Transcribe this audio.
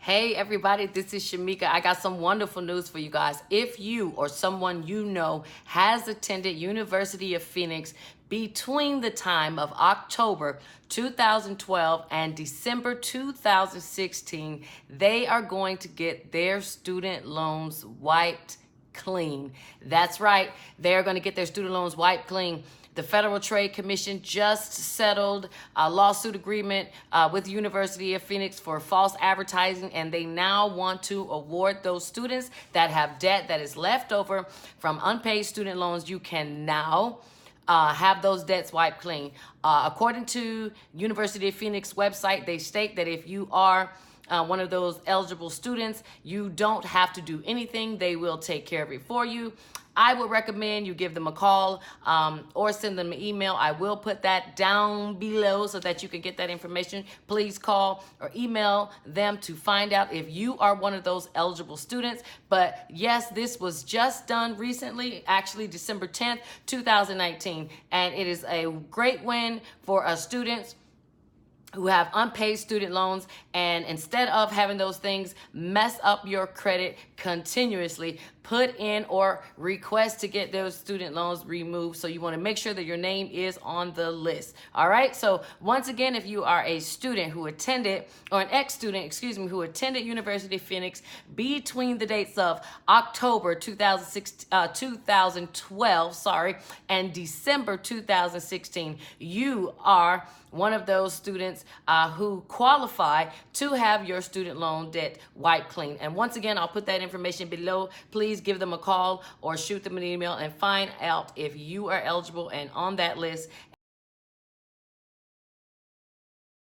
Hey everybody, this is Shamika. I got some wonderful news for you guys. If you or someone you know has attended University of Phoenix between the time of October 2012 and December 2016, they are going to get their student loans wiped clean. That's right. They're going to get their student loans wiped clean. The Federal Trade Commission just settled a lawsuit agreement with the University of Phoenix for false advertising, and they now want to award those students that have debt that is left over from unpaid student loans. You can now have those debts wiped clean. According to University of Phoenix website, they state that if you are one of those eligible students, you don't have to do anything. They will take care of it for you. I would recommend you give them a call or send them an email. I will put that down below so that you can get that information. Please call or email them to find out if you are one of those eligible students. But yes, this was just done recently, actually December 10th, 2019. And it is a great win for us students who have unpaid student loans, and instead of having those things mess up your credit continuously, put in or request to get those student loans removed. So you want to make sure that your name is on the list. All right. So once again, if you are a student who attended, or an ex-student, excuse me, who attended University of Phoenix between the dates of October 2012, and December 2016, you are one of those students who qualify to have your student loan debt wiped clean. And once again, I'll put that information below. Please give them a call or shoot them an email and find out if you are eligible and on that list.